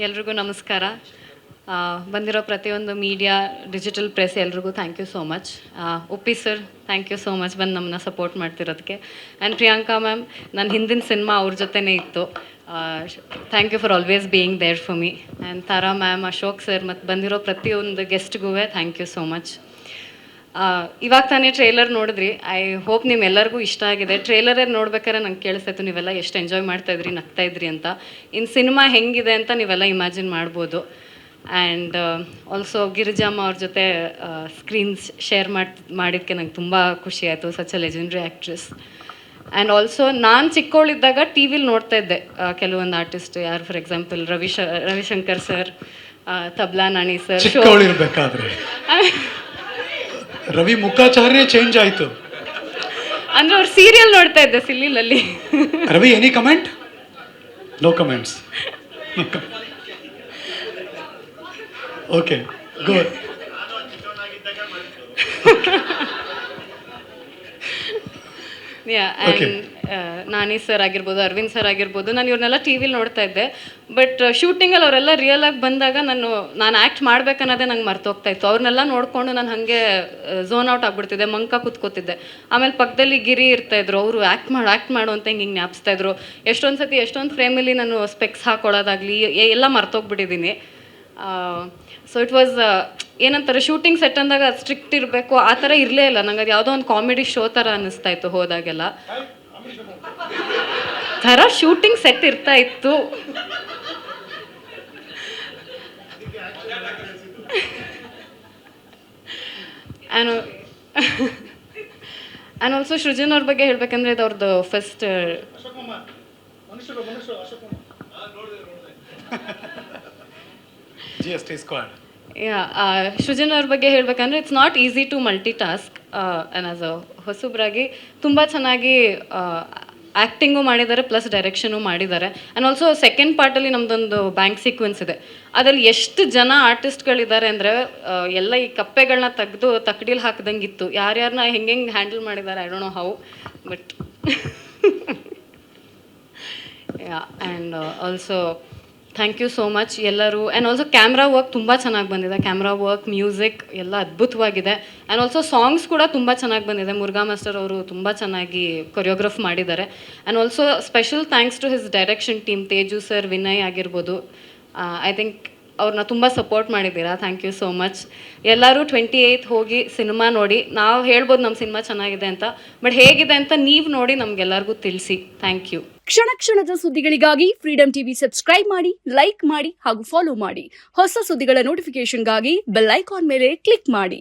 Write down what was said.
ಎಲ್ರಿಗೂ ನಮಸ್ಕಾರ. ಬಂದಿರೋ ಪ್ರತಿಯೊಂದು ಮೀಡಿಯಾ, ಡಿಜಿಟಲ್ ಪ್ರೆಸ್ ಎಲ್ರಿಗೂ thank you so much. Uppi sir, thank you so much ಬಂದು ನಮ್ಮನ್ನ ಸಪೋರ್ಟ್ ಮಾಡ್ತಿರೋದಕ್ಕೆ. ಆ್ಯಂಡ್ ಪ್ರಿಯಾಂಕಾ ಮ್ಯಾಮ್, ನನ್ನ ಹಿಂದಿನ ಸಿನಿಮಾ ಅವ್ರ ಜೊತೆನೇ ಇತ್ತು. Thank you for always being there for me. And Tara ma'am, Ashok sir ಮತ್ತು ಬಂದಿರೋ ಪ್ರತಿಯೊಂದು ಗೆಸ್ಟ್ಗೂ ಥ್ಯಾಂಕ್ ಯು ಸೋ ಮಚ್. ಇವಾಗ ತಾನೇ ಟ್ರೇಲರ್ ನೋಡಿದ್ರಿ. ಐ ಹೋಪ್ ನಿಮ್ಮೆಲ್ಲರಿಗೂ ಇಷ್ಟ ಆಗಿದೆ. ಟ್ರೇಲರೇ ನೋಡ್ಬೇಕಾದ್ರೆ ನಂಗೆ ಕೇಳಿಸ್ತಾಯಿತ್ತು ನೀವೆಲ್ಲ ಎಷ್ಟು ಎಂಜಾಯ್ ಮಾಡ್ತಾಯಿದ್ರಿ, ನಗ್ತಾಯಿದ್ರಿ ಅಂತ. ಇನ್ನು ಸಿನಿಮಾ ಹೆಂಗಿದೆ ಅಂತ ನೀವೆಲ್ಲ ಇಮ್ಯಾಜಿನ್ ಮಾಡ್ಬೋದು. ಆ್ಯಂಡ್ ಆಲ್ಸೋ ಗಿರಿಜಾಮ್ಮ ಅವ್ರ ಜೊತೆ ಸ್ಕ್ರೀನ್ಸ್ ಶೇರ್ ಮಾಡಿದ್ದಕ್ಕೆ ನಂಗೆ ತುಂಬ ಖುಷಿ ಆಯಿತು. Such a legendary actress. And also ನಾನು ಚಿಕ್ಕವಳಿದ್ದಾಗ ಟಿ ವಿಲಿ ನೋಡ್ತಾ ಇದ್ದೆ ಕೆಲವೊಂದು ಆರ್ಟಿಸ್ಟ್. ಯಾರು for example Ravishankar sir, tabla Nani sir. ಚಿಕ್ಕವಳಿರ್ಬೇಕಾದ್ರೆ ರವಿ ಮುಖಾಚಾರ್ಯ ಚೇಂಜ್ ಆಯಿತು ಅಂದ್ರೆ ಅವ್ರು ಸೀರಿಯಲ್ ನೋಡ್ತಾ ಇದ್ದೆ Silli Lalli. Ravi, any comment? No comments. Okay, go. Nani sir ಆಗಿರ್ಬೋದು, ಅರವಿಂದ್ ಸರ್ ಆಗಿರ್ಬೋದು, ನಾನು ಇವ್ರನ್ನೆಲ್ಲ ಟಿ ವಿಲಿ ನೋಡ್ತಾ ಇದ್ದೆ. ಬಟ್ ಶೂಟಿಂಗಲ್ಲಿ ಅವರೆಲ್ಲ ರಿಯಲ್ ಆಗಿ ಬಂದಾಗ ನಾನು ಆ್ಯಕ್ಟ್ ಮಾಡ್ಬೇಕನ್ನೋದೇ ನಂಗೆ ಮರ್ತೋಗ್ತಾ ಇತ್ತು. ಅವ್ರನ್ನೆಲ್ಲ ನೋಡಿಕೊಂಡು ನಾನು ಹಾಗೆ ಝೋನ್ ಔಟ್ ಆಗ್ಬಿಡ್ತಿದ್ದೆ, ಮಂಕ ಕೂತ್ಕೋತಿದ್ದೆ. ಆಮೇಲೆ ಪಕ್ಕದಲ್ಲಿ ಗಿರಿ ಇರ್ತಾಯಿದ್ರು, ಅವರು ಆ್ಯಕ್ಟ್ ಮಾಡು ಅಂತ ಹಿಂಗೆ ಜ್ಞಾಪಿಸ್ತಾಯಿದ್ರು. ಎಷ್ಟೊಂದು ಫ್ರೇಮಲ್ಲಿ ನಾನು ಸ್ಪೆಕ್ಸ್ ಹಾಕೊಳ್ಳೋದಾಗಲಿ ಎಲ್ಲ ಮರ್ತೋಗ್ಬಿಟ್ಟಿದ್ದೀನಿ. ಸೊ ಇಟ್ ವಾಸ್ ಏನಂತಾರೆ, ಶೂಟಿಂಗ್ ಸೆಟ್ ಅಂದಾಗ ಅದು ಸ್ಟ್ರಿಕ್ಟ್ ಇರಬೇಕು ಆ ಥರ ಇರಲೇ ಇಲ್ಲ. ನಂಗೆ ಅದು ಯಾವುದೋ ಒಂದು ಕಾಮಿಡಿ ಶೋ ಥರ ಅನ್ನಿಸ್ತಾ ಇತ್ತು ಹೋದಾಗೆಲ್ಲ. ಥರ ಶೂಟಿಂಗ್ ಸೆಟ್ ಇರ್ತಾ ಇತ್ತು. ಆ್ಯಂಡ್ ಆಲ್ಸೋ ಸೃಜನ್ ಅವ್ರ ಬಗ್ಗೆ ಹೇಳ್ಬೇಕಂದ್ರೆ ಇದು ಅವ್ರದ್ದು ಫಸ್ಟ್ GST ಸ್ಕ್ವಾಡ್. ಸೃಜನ್ ಅವ್ರ ಬಗ್ಗೆ ಹೇಳ್ಬೇಕಂದ್ರೆ it's not easy to multitask. As a ಹೊಸಬ್ರಾಗಿ ತುಂಬ ಚೆನ್ನಾಗಿ ಆ್ಯಕ್ಟಿಂಗು ಮಾಡಿದ್ದಾರೆ, ಪ್ಲಸ್ ಡೈರೆಕ್ಷನು ಮಾಡಿದ್ದಾರೆ. ಆ್ಯಂಡ್ ಆಲ್ಸೋ ಸೆಕೆಂಡ್ ಪಾರ್ಟಲ್ಲಿ ನಮ್ಮದೊಂದು ಬ್ಯಾಂಕ್ ಸೀಕ್ವೆನ್ಸ್ ಇದೆ. ಅದರಲ್ಲಿ ಎಷ್ಟು ಜನ ಆರ್ಟಿಸ್ಟ್ಗಳಿದ್ದಾರೆ ಅಂದರೆ ಎಲ್ಲ ಈ ಕಪ್ಪೆಗಳನ್ನ ತೆಗೆದು ತಕ್ಕಡಿಲಿ ಹಾಕ್ದಂಗಿತ್ತು. ಯಾರ್ಯಾರನ್ನ ಹೆಂಗೆ ಹ್ಯಾಂಡಲ್ ಮಾಡಿದ್ದಾರೆ, I don't know how, but and also thank you so much ಎಲ್ಲರೂ. ಆ್ಯಂಡ್ ಆಲ್ಸೋ ಕ್ಯಾಮ್ರಾ ವರ್ಕ್ ತುಂಬ ಚೆನ್ನಾಗಿ ಬಂದಿದೆ. ಕ್ಯಾಮ್ರಾ ವರ್ಕ್, ಮ್ಯೂಸಿಕ್ ಎಲ್ಲ ಅದ್ಭುತವಾಗಿದೆ. ಆ್ಯಂಡ್ ಆಲ್ಸೋ ಸಾಂಗ್ಸ್ ಕೂಡ ತುಂಬ ಚೆನ್ನಾಗಿ ಬಂದಿದೆ. ಮುರುಘಾ ಮಾಸ್ಟರ್ ಅವರು ತುಂಬ ಚೆನ್ನಾಗಿ ಕೊರಿಯೋಗ್ರಫ್ ಮಾಡಿದ್ದಾರೆ. And also special thanks to his direction team, Teju sir, Vinay ಆಗಿರ್ಬೋದು. ಐ ಥಿಂಕ್ ಅವ್ರನ್ನ ತುಂಬ ಸಪೋರ್ಟ್ ಮಾಡಿದ್ದೀರಾ. Thank you so much. ಎಲ್ಲರೂ 28th ಹೋಗಿ ಸಿನಿಮಾ ನೋಡಿ. ನಾವು ಹೇಳ್ಬೋದು ನಮ್ಮ ಸಿನಿಮಾ ಚೆನ್ನಾಗಿದೆ ಅಂತ, ಬಟ್ ಹೇಗಿದೆ ಅಂತ ನೀವು ನೋಡಿ ನಮಗೆಲ್ಲರಿಗೂ ತಿಳಿಸಿ. Thank you. ಕ್ಷಣ ಕ್ಷಣದ ಸುದ್ದಿಗಳಿಗಾಗಿ ಫ್ರೀಡಂ ಟಿವಿ ಸಬ್ಸ್ಕ್ರೈಬ್ ಮಾಡಿ, ಲೈಕ್ ಮಾಡಿ ಹಾಗೂ ಫಾಲೋ ಮಾಡಿ. ಹೊಸ ಸುದ್ದಿಗಳ ನೋಟಿಫಿಕೇಶನ್ಗಾಗಿ ಬೆಲ್ ಐಕಾನ್ ಮೇಲೆ ಕ್ಲಿಕ್ ಮಾಡಿ.